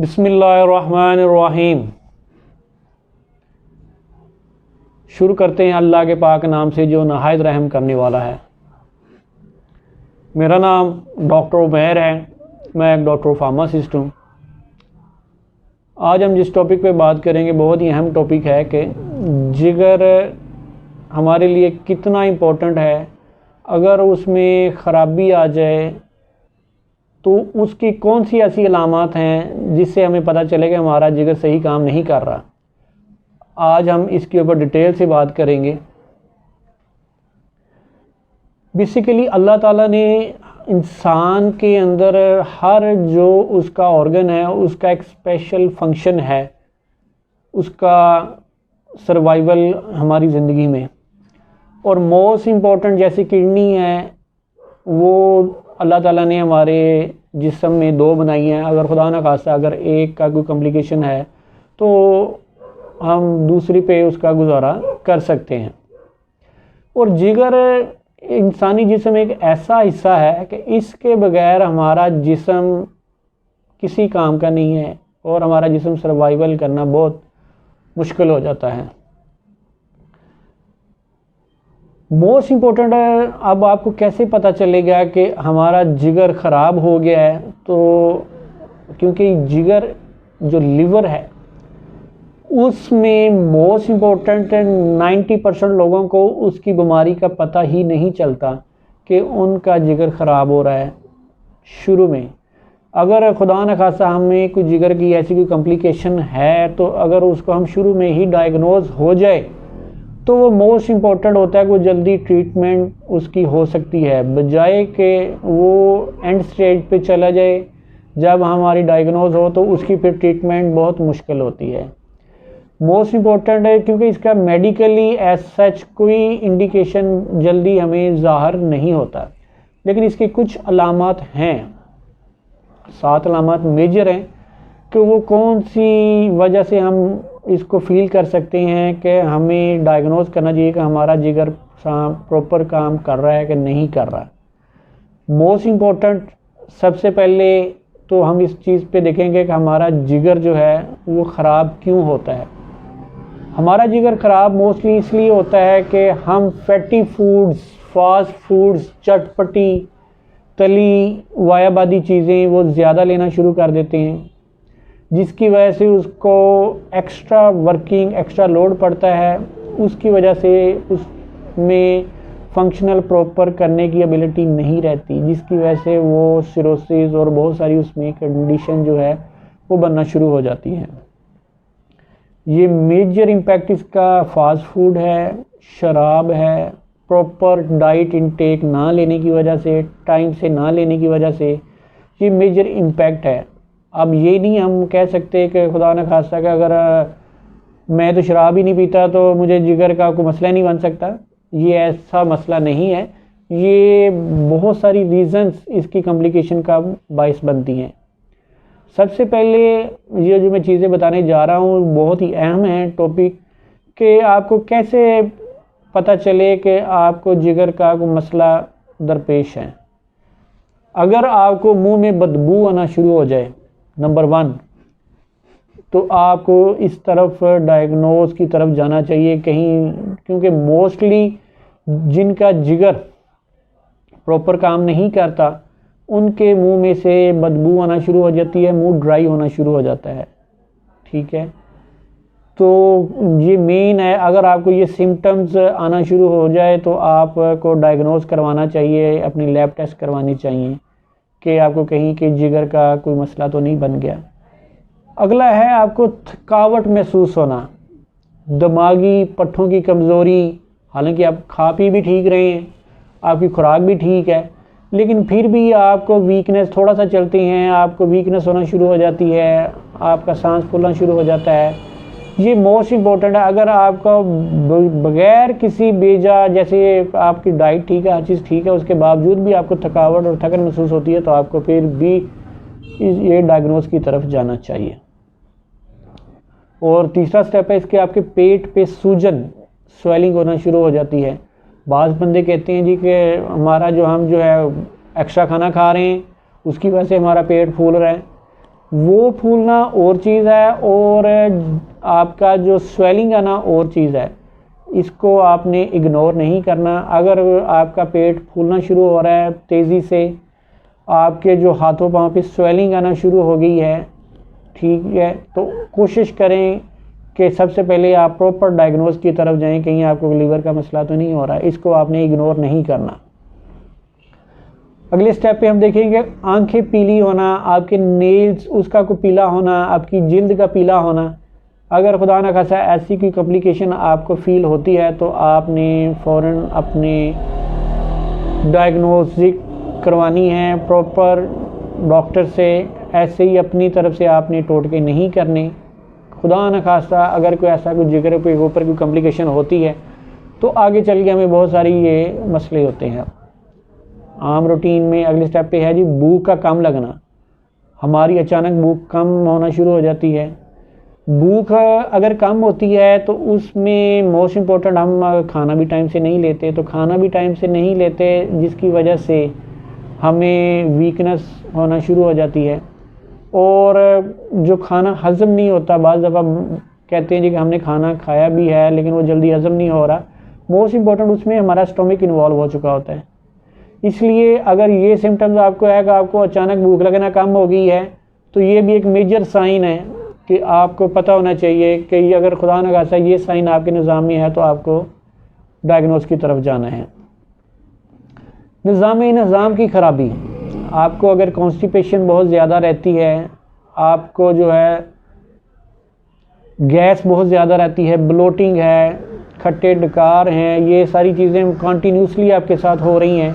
बिस्मिल्लाहिर्रहमानिर्रहीम। शुरू करते हैं अल्लाह के पाक नाम से जो नहायत रहम करने वाला है। मेरा नाम डॉक्टर उमैर है, मैं एक डॉक्टर फार्मासिस्ट हूँ। आज हम जिस टॉपिक पे बात करेंगे बहुत ही अहम टॉपिक है कि जिगर हमारे लिए कितना इम्पोर्टेंट है। अगर उसमें ख़राबी आ जाए तो उसकी कौन सी ऐसी अलामत हैं जिससे हमें पता चले कि हमारा जिगर सही काम नहीं कर रहा। आज हम इसके ऊपर डिटेल से बात करेंगे। बेसिकली अल्लाह ताला ने इंसान के अंदर हर जो उसका ऑर्गन है उसका एक स्पेशल फंक्शन है, उसका सर्वाइवल हमारी ज़िंदगी में। और मोस्ट इम्पॉर्टेंट जैसे किडनी है वो अल्लाह ताला ने हमारे जिस्म में दो बनाई हैं। अगर खुदा न खास्ता अगर एक का कोई कॉम्प्लिकेशन है तो हम दूसरी पे उसका गुजारा कर सकते हैं। और जिगर इंसानी जिस्म एक ऐसा हिस्सा है कि इसके बगैर हमारा जिस्म किसी काम का नहीं है और हमारा जिस्म सर्वाइवल करना बहुत मुश्किल हो जाता है। मोस्ट इम्पोर्टेंट है, अब आपको कैसे पता चलेगा कि हमारा जिगर ख़राब हो गया है? तो क्योंकि जिगर जो लिवर है उसमें मोस्ट इम्पोर्टेंट 90% लोगों को उसकी बीमारी का पता ही नहीं चलता कि उनका जिगर ख़राब हो रहा है शुरू में। अगर खुदा न खास्ता हमें कोई जिगर की ऐसी कोई कॉम्प्लिकेशन है तो अगर उसको हम शुरू में ही डायग्नोज हो जाए तो वो मोस्ट इम्पॉर्टेंट होता है कि वो जल्दी ट्रीटमेंट उसकी हो सकती है, बजाय कि वो एंड स्टेज पे चला जाए। जब हमारी डायग्नोज हो तो उसकी फिर ट्रीटमेंट बहुत मुश्किल होती है। मोस्ट इम्पॉर्टेंट है क्योंकि इसका मेडिकली एज सच कोई इंडिकेशन जल्दी हमें ज़ाहिर नहीं होता, लेकिन इसकी कुछ अलामत हैं, 7 अलामत मेजर हैं कि वो कौन सी वजह से हम इसको फील कर सकते हैं कि हमें डायग्नोज करना चाहिए कि हमारा जिगर प्रॉपर काम कर रहा है कि नहीं कर रहा। मोस्ट इम्पोर्टेंट सबसे पहले तो हम इस चीज़ पे देखेंगे कि हमारा जिगर जो है वो ख़राब क्यों होता है। हमारा जिगर ख़राब मोस्टली इसलिए होता है कि हम फैटी फूड्स, फास्ट फूड्स, चटपटी तली वायाबादी चीज़ें वो ज़्यादा लेना शुरू कर देते हैं, जिसकी वजह से उसको एक्स्ट्रा वर्किंग, एक्स्ट्रा लोड पड़ता है। उसकी वजह से उसमें फंक्शनल प्रॉपर करने की एबिलिटी नहीं रहती, जिसकी वजह से वो सिरोसिस और बहुत सारी उसमें कंडीशन जो है वो बनना शुरू हो जाती है। ये मेजर इम्पैक्ट इसका फास्ट फूड है, शराब है, प्रॉपर डाइट इनटेक ना लेने की वजह से, टाइम से ना लेने की वजह से ये मेजर इम्पैक्ट है। अब ये नहीं हम कह सकते कि खुदा न खास्ता का अगर मैं तो शराब ही नहीं पीता तो मुझे जिगर का कोई मसला नहीं बन सकता। ये ऐसा मसला नहीं है। ये बहुत सारी रीज़न्स इसकी कॉम्प्लिकेशन का बाइस बनती हैं। सबसे पहले ये जो मैं चीज़ें बताने जा रहा हूँ बहुत ही अहम है टॉपिक, कि आपको कैसे पता चले कि आपको जिगर का कोई मसला दरपेश है। अगर आपको मुंह में बदबू आना शुरू हो जाए, नंबर 1, तो आपको इस तरफ डायग्नोज की तरफ जाना चाहिए कहीं, क्योंकि मोस्टली जिनका जिगर प्रॉपर काम नहीं करता उनके मुंह में से बदबू आना शुरू हो जाती है, मुंह ड्राई होना शुरू हो जाता है। ठीक है, तो ये मेन है। अगर आपको ये सिम्टम्स आना शुरू हो जाए तो आपको डायग्नोज करवाना चाहिए, अपनी लैब टेस्ट करवानी चाहिए कि आपको कहीं के जिगर का कोई मसला तो नहीं बन गया। अगला है आपको थकावट महसूस होना, दिमागी पट्ठों की कमज़ोरी। हालांकि आप खा पी भी ठीक रहे हैं, आपकी खुराक भी ठीक है, लेकिन फिर भी आपको वीकनेस, थोड़ा सा चलते हैं आपको वीकनेस होना शुरू हो जाती है, आपका सांस फूलना शुरू हो जाता है। ये मोस्ट इम्पोर्टेंट है। अगर आपका बगैर किसी बेजा, जैसे आपकी डाइट ठीक है, हर चीज़ ठीक है, उसके बावजूद भी आपको थकावट और थकन महसूस होती है तो आपको फिर भी ये डायग्नोज की तरफ जाना चाहिए। और तीसरा स्टेप है इसके, आपके पेट पे सूजन, स्वेलिंग होना शुरू हो जाती है। बाज़ बंदे कहते हैं जी कि हमारा हम जो है एक्स्ट्रा खाना खा रहे हैं उसकी वजह से हमारा पेट फूल रहा है। वो फूलना और चीज़ है, और आपका जो स्वेलिंग आना और चीज़ है। इसको आपने इग्नोर नहीं करना। अगर आपका पेट फूलना शुरू हो रहा है तेज़ी से, आपके जो हाथों पाँव पे स्वेलिंग आना शुरू हो गई है, ठीक है, तो कोशिश करें कि सबसे पहले आप प्रॉपर डायग्नोज की तरफ जाएं, कहीं आपको लीवर का मसला तो नहीं हो रहा है। इसको आपने इग्नोर नहीं करना। अगले स्टेप पे हम देखेंगे आंखें पीली होना, आपके नेल्स उसका को पीला होना, आपकी जिल्द का पीला होना। अगर खुदा न खासा ऐसी कोई कॉम्प्लिकेशन आपको फील होती है तो आपने फ़ौरन अपने डायग्नोस्टिक करवानी है प्रॉपर डॉक्टर से। ऐसे ही अपनी तरफ से आपने टोटके नहीं करने। खुदा न खासा अगर कोई ऐसा कोई जिगर के ऊपर कोई कॉम्प्लिकेशन होती है तो आगे चल के हमें बहुत सारी ये मसले होते हैं। आम रूटीन में अगले स्टेप पे है जी भूख का कम लगना। हमारी अचानक भूख कम होना शुरू हो जाती है। भूख अगर कम होती है तो उसमें मोस्ट इम्पोर्टेंट हम खाना भी टाइम से नहीं लेते, तो खाना भी टाइम से नहीं लेते जिसकी वजह से हमें वीकनेस होना शुरू हो जाती है, और जो खाना हज़म नहीं होता, बाज़ दफ़ा कहते हैं जी कि हमने खाना खाया भी है लेकिन वो जल्दी हज़म नहीं हो रहा। मोस्ट इम्पोर्टेंट उसमें हमारा स्टोमक इन्वॉल्व हो चुका होता है। इसलिए अगर ये सिम्टम्स आपको है कि आपको अचानक भूख लगना कम हो गई है तो ये भी एक मेजर साइन है कि आपको पता होना चाहिए कि अगर खुदा न खासा ये साइन आपके निज़ाम में है तो आपको डायग्नोस की तरफ जाना है। निज़ाम की ख़राबी, आपको अगर कॉन्स्टिपेशन बहुत ज़्यादा रहती है, आपको जो है गैस बहुत ज़्यादा रहती है, ब्लोटिंग है, खट्टे डकार हैं, ये सारी चीज़ें कंटिन्यूसली आपके साथ हो रही हैं।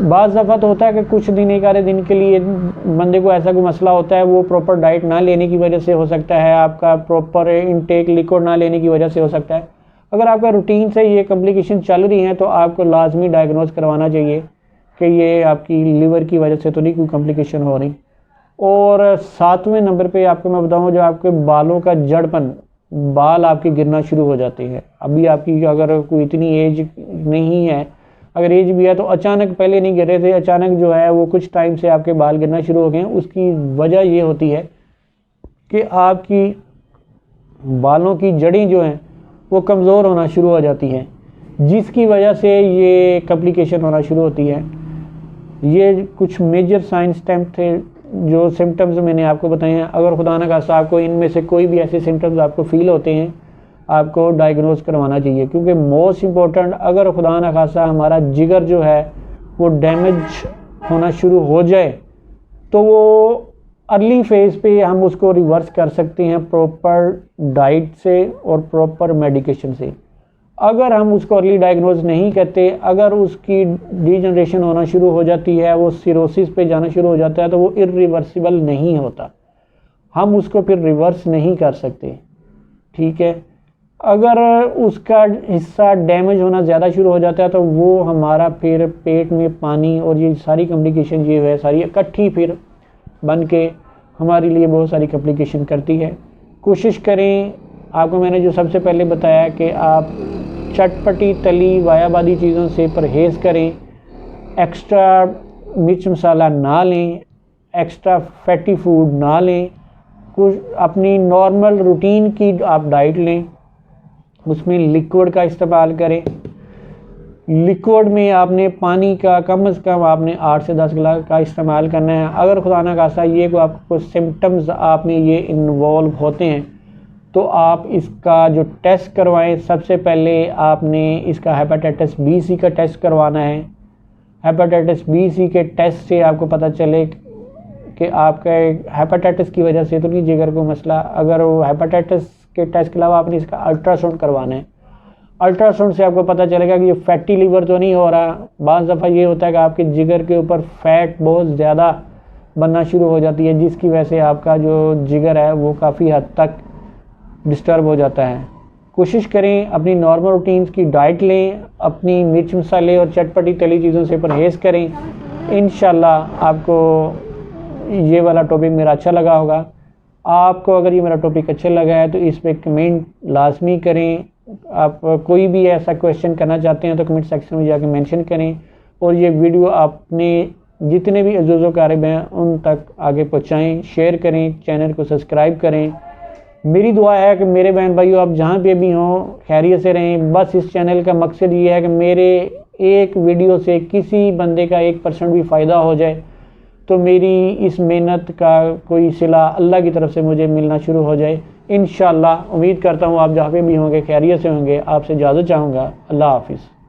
बाज़ दफ़ा तो होता है कि कुछ दिन एक आधे दिन के लिए बंदे को ऐसा कोई मसला होता है, वो प्रॉपर डाइट ना लेने की वजह से हो सकता है, आपका प्रॉपर इनटेक लिक्विड ना लेने की वजह से हो सकता है। अगर आपका रूटीन से ये कॉम्प्लिकेशन चल रही हैं तो आपको लाजमी डायग्नोज करवाना चाहिए कि ये आपकी लीवर की वजह से तो नहीं कोई कॉम्प्लिकेशन हो रही। और 7वें नंबर पे आपको मैं बताऊँ, जो आपके बालों का जड़पन, बाल आपके गिरना शुरू हो जाते हैं। अभी आपकी अगर कोई इतनी एज नहीं है, अगर एज भी है तो अचानक पहले नहीं गिर रहे थे, अचानक जो है वो कुछ टाइम से आपके बाल गिरना शुरू हो गए हैं। उसकी वजह ये होती है कि आपकी बालों की जड़ें जो हैं वो कमज़ोर होना शुरू हो जाती हैं, जिसकी वजह से ये कॉम्प्लिकेशन होना शुरू होती है। ये कुछ मेजर साइन स्टैम्प थे जो सिम्टम्स मैंने आपको बताए हैं। अगर खुदा न खास्ता आपको इनमें से कोई भी ऐसे सिम्टम्स आपको फील होते हैं, आपको डायग्नोज करवाना चाहिए, क्योंकि मोस्ट इम्पोर्टेंट अगर खुदा न खास्ता हमारा जिगर जो है वो डैमेज होना शुरू हो जाए तो वो अर्ली फेज़ पे हम उसको रिवर्स कर सकते हैं प्रॉपर डाइट से और प्रॉपर मेडिकेशन से। अगर हम उसको अर्ली डायग्नोज नहीं करते, अगर उसकी डिजनरेशन होना शुरू हो जाती है, वो सिरोसिस पे जाना शुरू हो जाता है, तो वो इरिवर्सिबल नहीं होता, हम उसको फिर रिवर्स नहीं कर सकते। ठीक है, अगर उसका हिस्सा डैमेज होना ज़्यादा शुरू हो जाता है तो वो हमारा फिर पेट में पानी और ये सारी कॉम्प्लिकेशन ये है सारी इकट्ठी फिर बन के हमारे लिए बहुत सारी कॉम्प्लिकेशन करती है। कोशिश करें, आपको मैंने जो सबसे पहले बताया कि आप चटपटी तली वायाबादी चीज़ों से परहेज़ करें, एक्स्ट्रा मिर्च मसाला ना लें, एक्स्ट्रा फैटी फूड ना लें, कुछ अपनी नॉर्मल रूटीन की आप डाइट लें, उसमें लिक्विड का इस्तेमाल करें। लिक्विड में आपने पानी का कम से कम आपने 8 से 10 गिलास का इस्तेमाल करना है। अगर खुदा ना खास्ता ये को आपको सिम्टम्स आप में ये इन्वॉल्व होते हैं तो आप इसका जो टेस्ट करवाएं। सबसे पहले आपने इसका हेपेटाइटिस बी सी का टेस्ट करवाना है। हेपेटाइटिस बी सी के टेस्ट से आपको पता चले कि आपका हेपेटाइटिस की वजह से तो नहीं जिगर को मसला, अगर वो हेपेटाइटिस के टेस्ट के अलावा आपने इसका अल्ट्रासाउंड करवाना है। अल्ट्रासाउंड से आपको पता चलेगा कि ये फैटी लीवर तो नहीं हो रहा। बाज़ दफ़ा ये होता है कि आपके जिगर के ऊपर फैट बहुत ज़्यादा बनना शुरू हो जाती है, जिसकी वजह से आपका जो जिगर है वो काफ़ी हद तक डिस्टर्ब हो जाता है। कोशिश करें अपनी नॉर्मल रूटीन्स की डाइट लें, अपनी मिर्च मसाले और चटपटी तली चीज़ों से परहेज़ करें। इंशाल्लाह आपको ये वाला टॉपिक मेरा अच्छा लगा होगा। आपको अगर ये मेरा टॉपिक अच्छा लगा है तो इस पर कमेंट लाजमी करें। आप कोई भी ऐसा क्वेश्चन करना चाहते हैं तो कमेंट सेक्शन में जाके मेंशन करें, और ये वीडियो आपने जितने भी अज़ीज़ क़ारिब हैं उन तक आगे पहुँचाएँ, शेयर करें, चैनल को सब्सक्राइब करें। मेरी दुआ है कि मेरे बहन भाइयों आप जहाँ पे भी हों खैरियत से रहें। बस इस चैनल का मकसद ये है कि मेरे एक वीडियो से किसी बंदे का 1% भी फ़ायदा हो जाए तो मेरी इस मेहनत का कोई सिला अल्लाह की तरफ से मुझे मिलना शुरू हो जाए। इंशाअल्लाह उम्मीद करता हूँ आप जहाँ पे भी होंगे खैरियत से होंगे। आपसे इजाज़त चाहूँगा। अल्लाह हाफ़िज़।